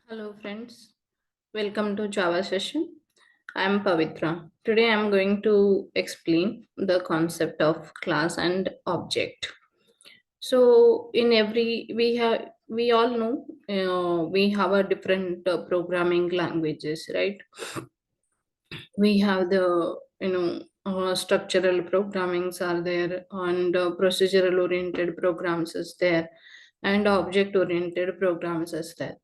Hello friends, welcome to Java session. I am Pavitra. Today I am going to explain the concept of class and object. So in every we all know we have a different programming languages, right? We have the structural programmings are there, and procedural oriented programs is there, and object oriented programs is there.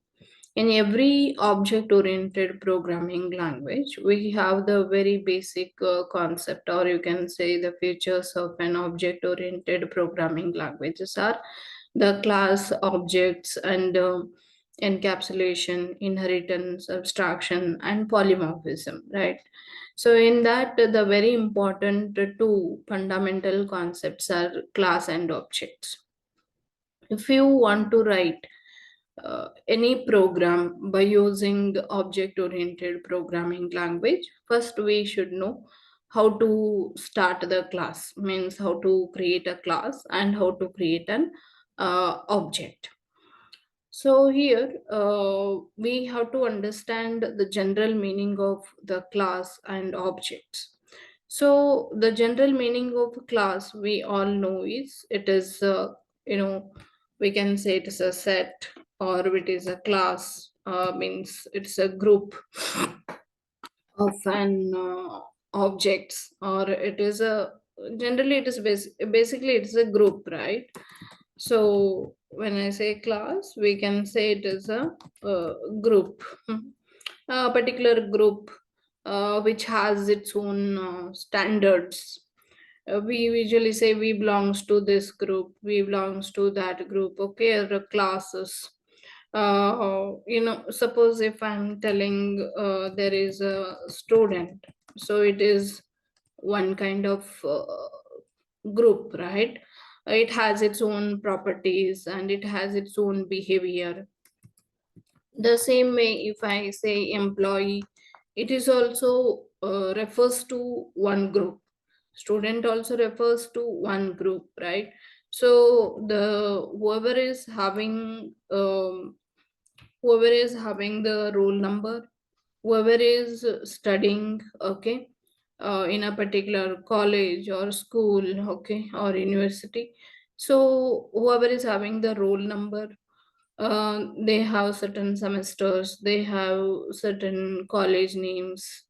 In every object oriented programming language, we have the very basic concept, or you can say the features of an object oriented programming languages are the class, objects, and encapsulation, inheritance, abstraction, and polymorphism, right? So in that, the very important two fundamental concepts are class and objects. If you want to write any program by using the object oriented programming language, first we should know how to start the class, means how to create a class and how to create an object. So here we have to understand the general meaning of the class and objects. So the general meaning of class we all know is it is you know we can say it is a set, or it is a class, means it's a group of an objects, or it is a generally it is basically it is a group, right? So when I say class, we can say it is a group, a particular group which has its own standards. We usually say we belongs to this group, we belongs to that group, okay, or classes. Suppose if I'm telling there is a student, so it is one kind of group, right? It has its own properties and it has its own behavior. The same way, if I say employee, it is also refers to one group. Student also refers to one group, right? So the whoever is having the roll number, whoever is studying, okay, in a particular college or school, okay, or university. So whoever is having the roll number, they have certain semesters, they have certain college names,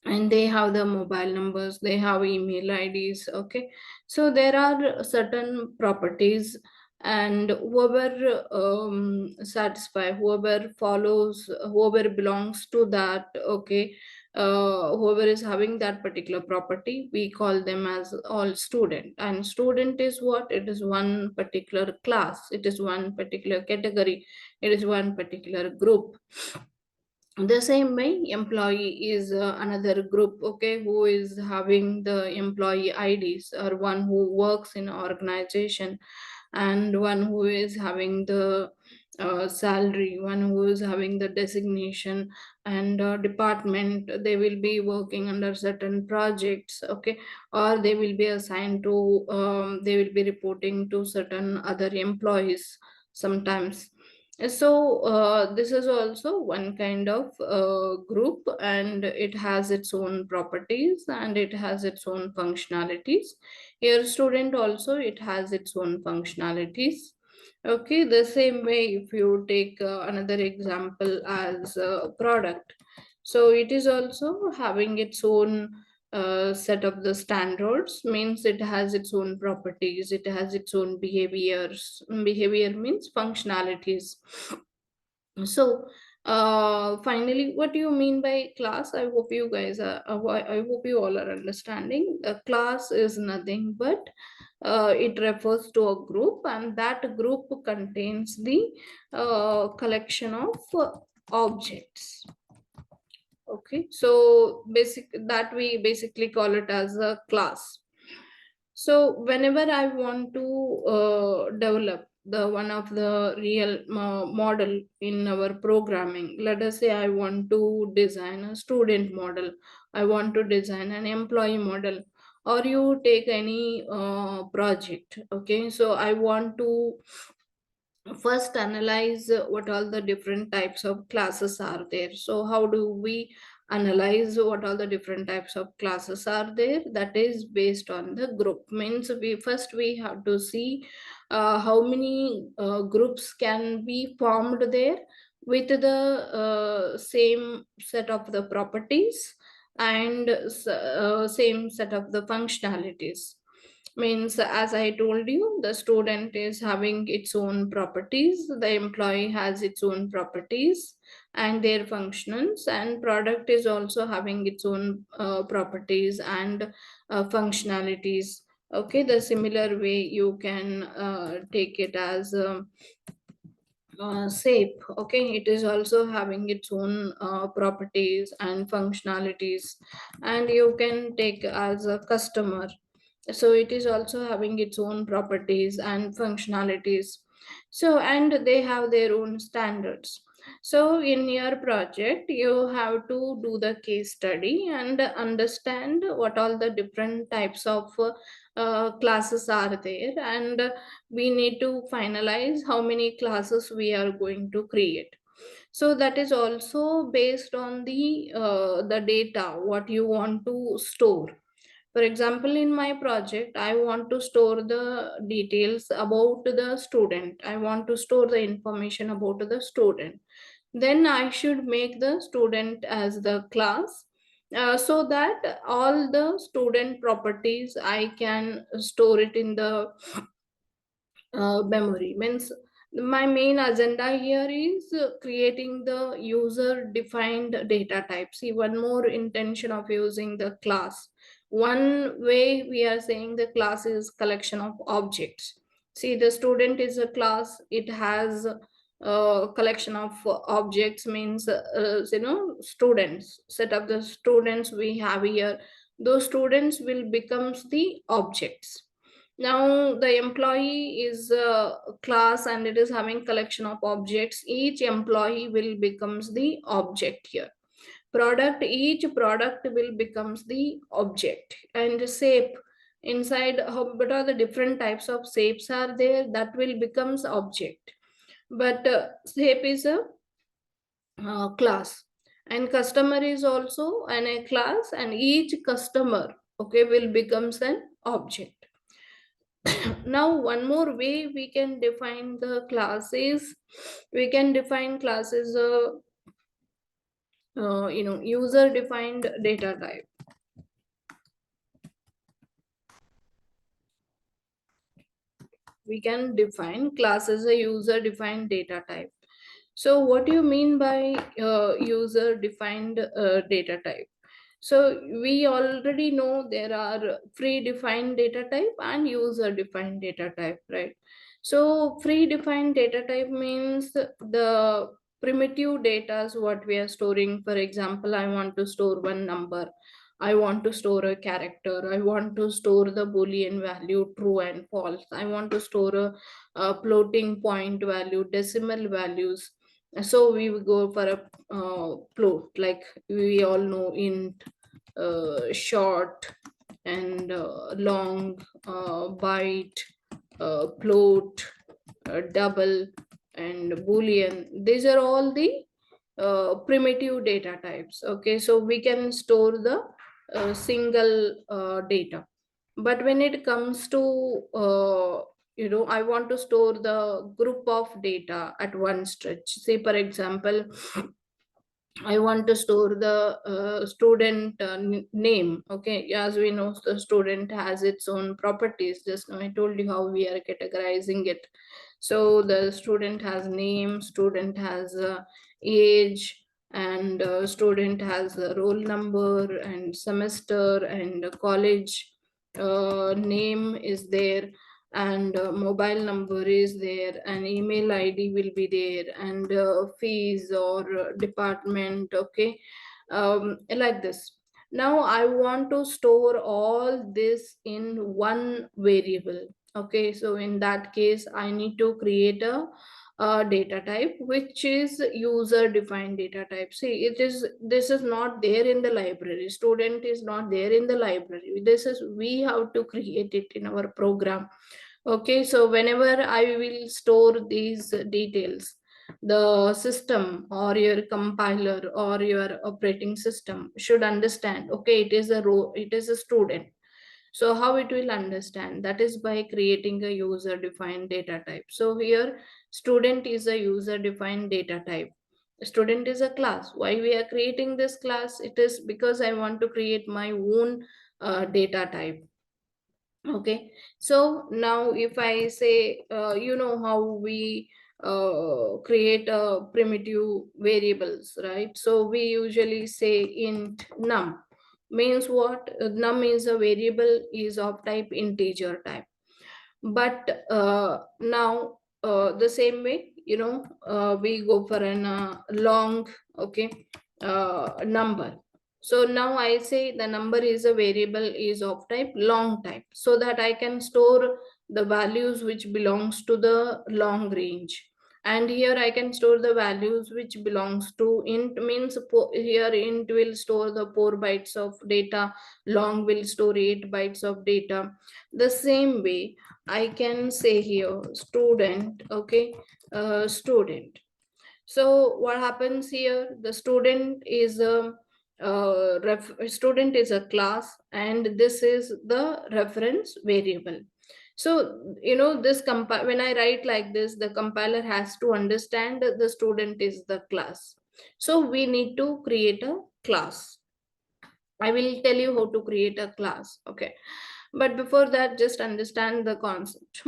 and they have the mobile numbers, they have email IDs, okay. So there are certain properties, and whoever whoever follows, whoever belongs to that, okay, whoever is having that particular property, we call them as all student. And student is what? It is one particular class, it is one particular category, it is one particular group. The same way, employee is another group, okay, who is having the employee IDs, or one who works in organization, and one who is having the salary, one who is having the designation and department. They will be working under certain projects, okay, or they will be assigned to they will be reporting to certain other employees sometimes. So this is also one kind of group, and it has its own properties and it has its own functionalities. Here student also, it has its own functionalities. Okay, the same way, if you take another example as a product, so it is also having its own set of the standards, means it has its own properties, it has its own behaviors. Behavior means functionalities. So finally, what do you mean by class? I hope you guys are I hope you all are understanding. A class is nothing but it refers to a group, and that group contains the collection of objects. Okay, so basic that we basically call it as a class. So whenever I want to develop the one of the real model in our programming, let us say I want to design a student model, I want to design an employee model, or you take any project. Okay, so I want to first analyze what all the different types of classes are there. So how do we analyze what all the different types of classes are there? That is based on the group. Means we have to see how many groups can be formed there with the same set of the properties and same set of the functionalities. Means, as I told you, the student is having its own properties, the employee has its own properties and their functions, and product is also having its own properties and functionalities. Okay, the similar way you can take it as SAP. Okay, it is also having its own properties and functionalities, and you can take as a customer, so it is also having its own properties and functionalities. So, and they have their own standards. So in your project you have to do the case study and understand what all the different types of classes are there, and we need to finalize how many classes we are going to create. So that is also based on the data what you want to store. For example, in my project, I want to store the details about the student. I want to store the information about the student. Then I should make the student as the class, so that all the student properties I can store it in the memory. Means my main agenda here is creating the user defined data type. See, one more intention of using the class. One way we are saying the class is collection of objects. See, the student is a class, it has a collection of objects. Means students, set of the students we have here, those students will becomes the objects. Now the employee is a class and it is having collection of objects. Each employee will becomes the object here. Product, each product will becomes the object. And shape, inside what are the different types of shapes are there, that will becomes object. But shape is a class, and customer is also a class, and each customer, okay, will becomes an object. Now one more way we can define the classes, we can define classes user defined data type. We can define class as a user defined data type. So what do you mean by user defined data type? So we already know there are predefined data type and user defined data type, right? So predefined data type means the primitive data is what we are storing. For example, I want to store one number, I want to store a character, I want to store the Boolean value true and false, I want to store a floating point value, decimal values. So we will go for a float, like we all know, int, short and long, byte, float, double, and boolean. These are all the primitive data types. Okay, so we can store the single data. But when it comes to I want to store the group of data at one stretch. Say for example, I want to store the student name. Okay, as we know, the student has its own properties. Just now I told you how we are categorizing it. So the student has name, student has age, and student has a roll number and semester and college name is there, and mobile number is there, and email id will be there, and fees or department. Okay, like this. Now I want to store all this in one variable. Okay, so in that case I need to create a data type which is user defined data type. See, this is not there in the library, student is not there in the library. This is, we have to create it in our program. Okay, so whenever I will store these details, the system or your compiler or your operating system should understand, okay, it is a row, it is a student. So how it will understand? That is by creating a user defined data type. So here student is a user defined data type. Student is a class. Why we are creating this class? It is because I want to create my own data type. Okay, so now if I say, you know how we create primitive variables, right? So we usually say int num. Means what? Num is a variable is of type integer type. But now the same way, we go for an long, okay, number. So now I say the number is a variable is of type long type, so that I can store the values which belongs to the long range. And here I can store the values which belongs to int. Means here int will store the 4 bytes of data, long will store 8 bytes of data. The same way I can say here student, okay, student. So what happens here? The student is a student is a class, and this is the reference variable. So this when I write like this, the compiler has to understand that the student is the class. So we need to create a class. I will tell you how to create a class. Okay, but before that, just understand the concept.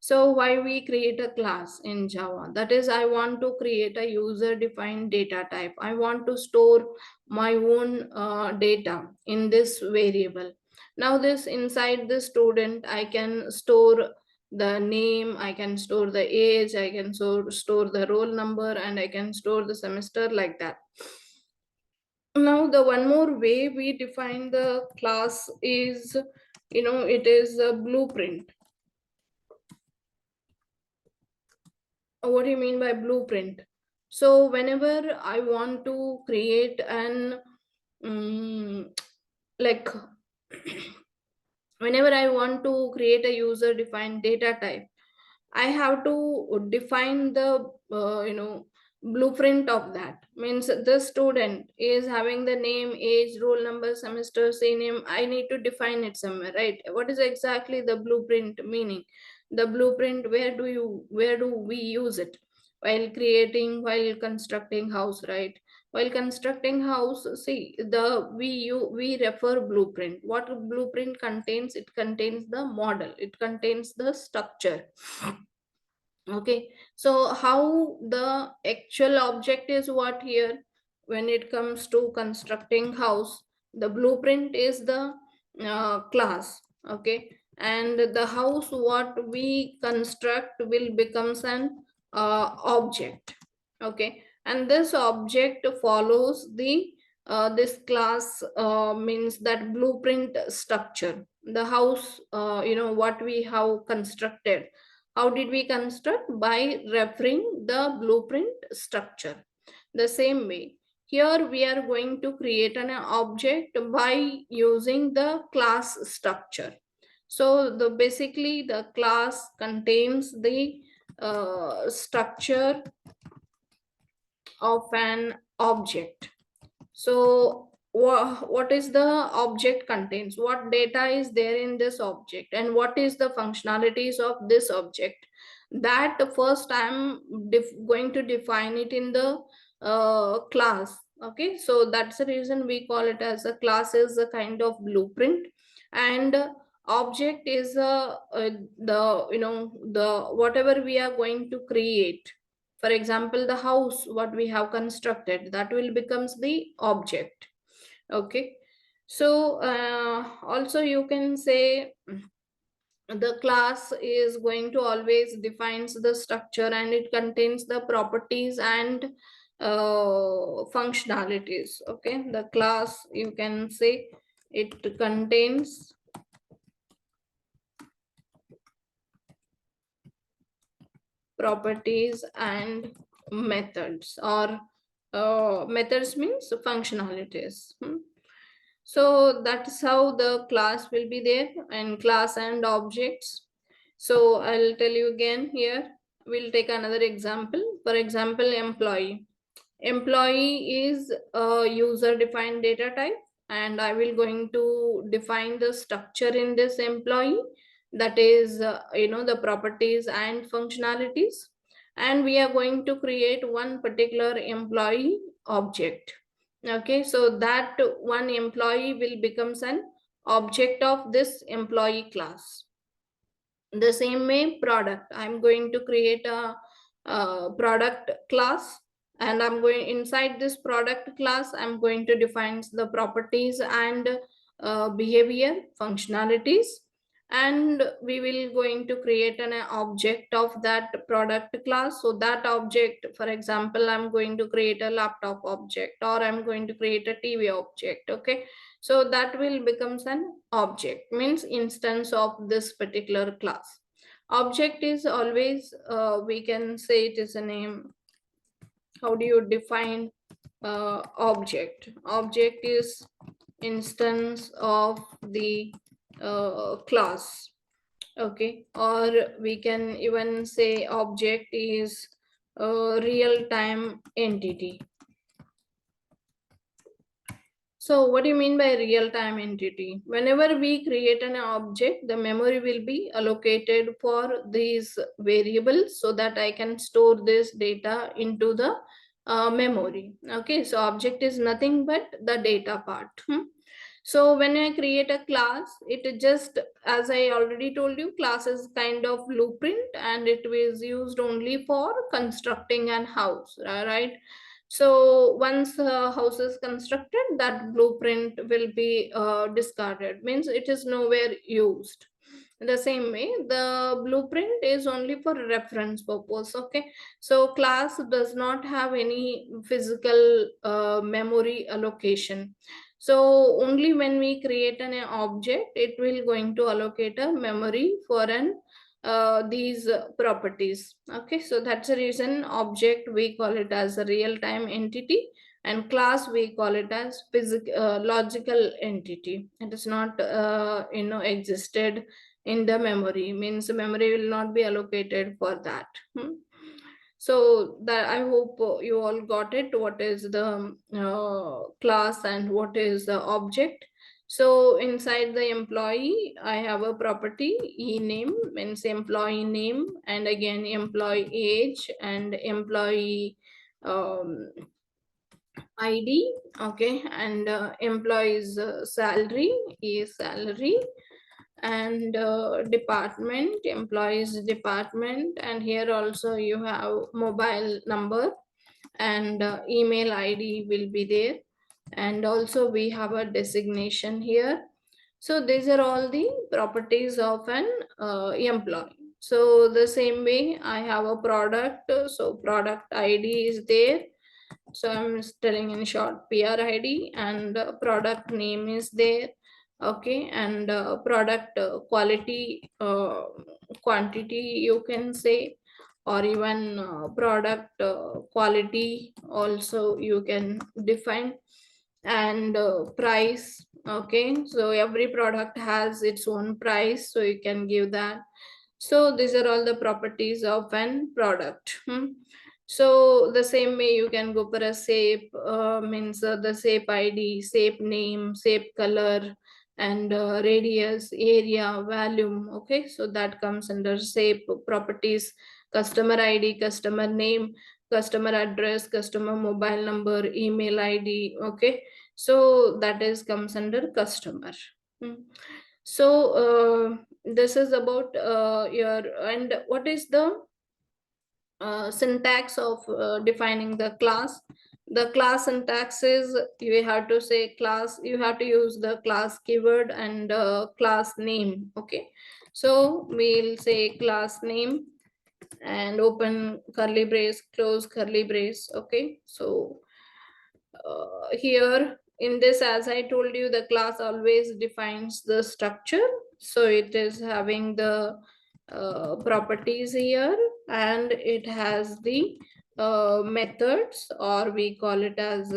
So why we create a class in Java? That is, I want to create a user defined data type. I want to store my own data in this variable. Now this inside the student, I can store the name, I can store the age, I can store the roll number, and I can store the semester, like that. Now the one more way we define the class is, it is a blueprint. What do you mean by blueprint? So whenever I want to create an like whenever I want to create a user defined data type, I have to define the blueprint of that. Means the student is having the name, age, roll number, semester, name. I need to define it somewhere, right? What is exactly the blueprint meaning? The blueprint, where do we use it? While constructing house, right? While constructing house, see, we refer blueprint. What blueprint contains? It contains the model, it contains the structure. Okay, so how the actual object is what here? When it comes to constructing house, the blueprint is the class. Okay, and the house what we construct will becomes an object. Okay, and this object follows the this class, means that blueprint structure. The house, what we have constructed, how did we construct? By referring the blueprint structure. The same way, here we are going to create an object by using the class structure. So the basically the class contains the structure of an object. So what is the object contains? What data is there in this object, and what is the functionalities of this object? That first I'm going to define it in the class. Okay, so that's the reason we call it as a class is a kind of blueprint, and object is the the whatever we are going to create. For example, the house what we have constructed, that will becomes the object. Okay, so also you can say the class is going to always defines the structure, and it contains the properties and functionalities. Okay, the class, you can say, it contains properties and methods, or methods means functionalities. So that's how the class will be there, and class and objects. So I'll tell you again here. We'll take another example. For example, employee. Employee is a user defined data type, and I will going to define the structure in this employee, that is the properties and functionalities, and we are going to create one particular employee object. Okay, so that one employee will becomes an object of this employee class. The same way, product, I'm going to create a product class, and I'm going inside this product class, I'm going to define the properties and behavior functionalities, and we will going to create an object of that product class. So that object, for example, I'm going to create a laptop object, or I'm going to create a TV object. Okay, so that will becomes an object, means instance of this particular class. Object is always, we can say it is a name. How do you define object? Object is instance of the class. Okay, or we can even say object is a real-time entity. So what do you mean by real-time entity? Whenever we create an object, the memory will be allocated for these variables so that I can store this data into the memory. Okay, so object is nothing but the data part. So when I create a class, it just, as I already told you, class is kind of blueprint, and it was used only for constructing an house, right? So once a house is constructed, that blueprint will be discarded, means it is nowhere used. The same way, the blueprint is only for reference purpose. Okay, so class does not have any physical memory allocation. So only when we create an object, it will going to allocate a memory for an these properties. Okay, so that's the reason object we call it as a real-time entity, and class we call it as logical entity. It is not existed in the memory, means the memory will not be allocated for that. So that, I hope you all got it, what is the class and what is the object. So inside the employee, I have a property e name, means employee name, and again employee age and employee um, ID. Okay, and employees salary is salary, and department, employees department, and here also you have mobile number, and email ID will be there, and also we have a designation here. So these are all the properties of an employee. So the same way, I have a product, so product ID is there. So I'm telling in short PRID, and product name is there. Okay, and product quality, quantity you can say, or even product quality also you can define, and price. Okay, so every product has its own price, so you can give that. So these are all the properties of an product. So the same way you can go for a shape, means the shape ID, shape name, shape color, and radius, area, volume. Okay, so that comes under shape properties. Customer ID, customer name, customer address, customer mobile number, email ID. Okay, so that is comes under customer. So this is about your, and what is the syntax of defining the class. The class syntax is, you have to say class, you have to use the class keyword and class name. Okay, so we'll say class name and open curly brace, close curly brace. Okay, so here in this, as I told you, the class always defines the structure. So it is having the properties here, and it has the methods, or we call it as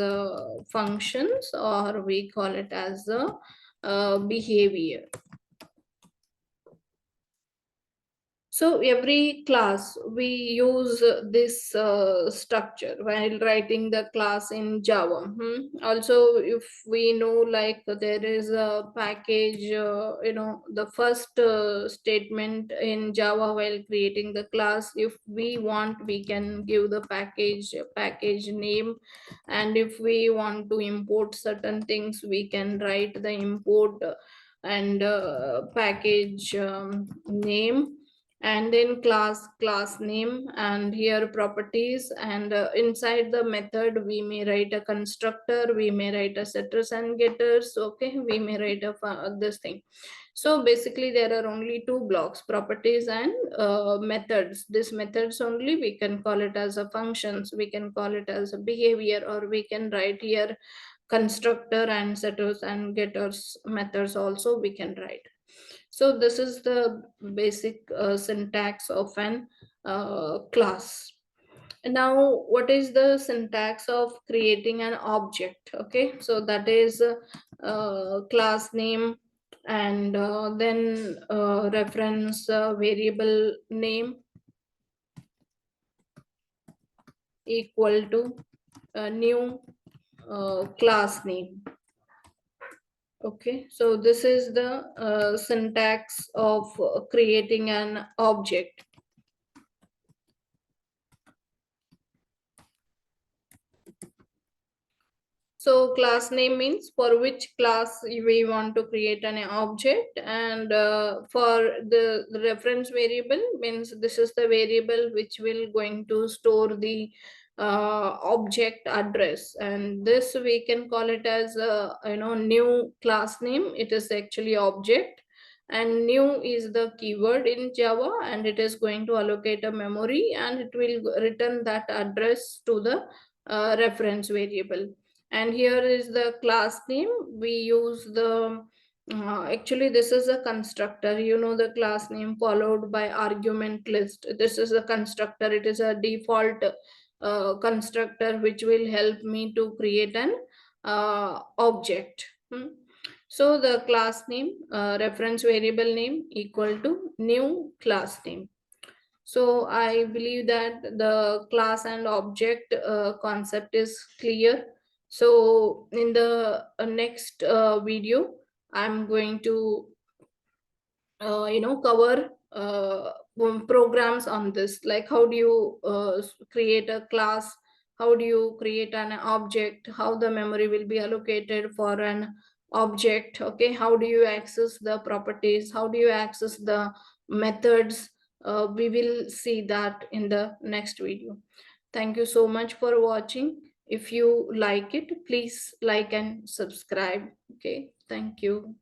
functions, or we call it as behavior. So every class we use this structure while writing the class in Java. Also, if we know like there is a package, the first statement in Java while creating the class, if we want, we can give the package name, and if we want to import certain things, we can write the import and package name, and then class name, and here properties, and inside the method we may write a constructor, we may write a setters and getters, okay, we may write a this thing. So basically there are only two blocks, properties and methods. This methods only we can call it as a functions, we can call it as a behavior, or we can write here constructor and setters and getters methods also we can write. So this is the basic syntax of an class. Now, what is the syntax of creating an object? Okay, so that is class name, and then reference variable name equal to new class name. Okay, so this is the syntax of creating an object. So class name means for which class we want to create an object, and for the reference variable means this is the variable which will going to store the object address, and this we can call it as a new class name. It is actually object, and new is the keyword in Java, and it is going to allocate a memory, and it will return that address to the reference variable. And here is the class name. We use the actually this is a constructor, the class name followed by argument list. This is a constructor, it is a default constructor which will help me to create an object. So the class name, reference variable name equal to new class name. So I believe that the class and object concept is clear. So in the next video, I'm going to cover programs on this, like how do you create a class, how do you create an object, how the memory will be allocated for an object, okay, how do you access the properties, how do you access the methods. We will see that in the next video. Thank you so much for watching. If you like it, please like and subscribe. Okay, thank you.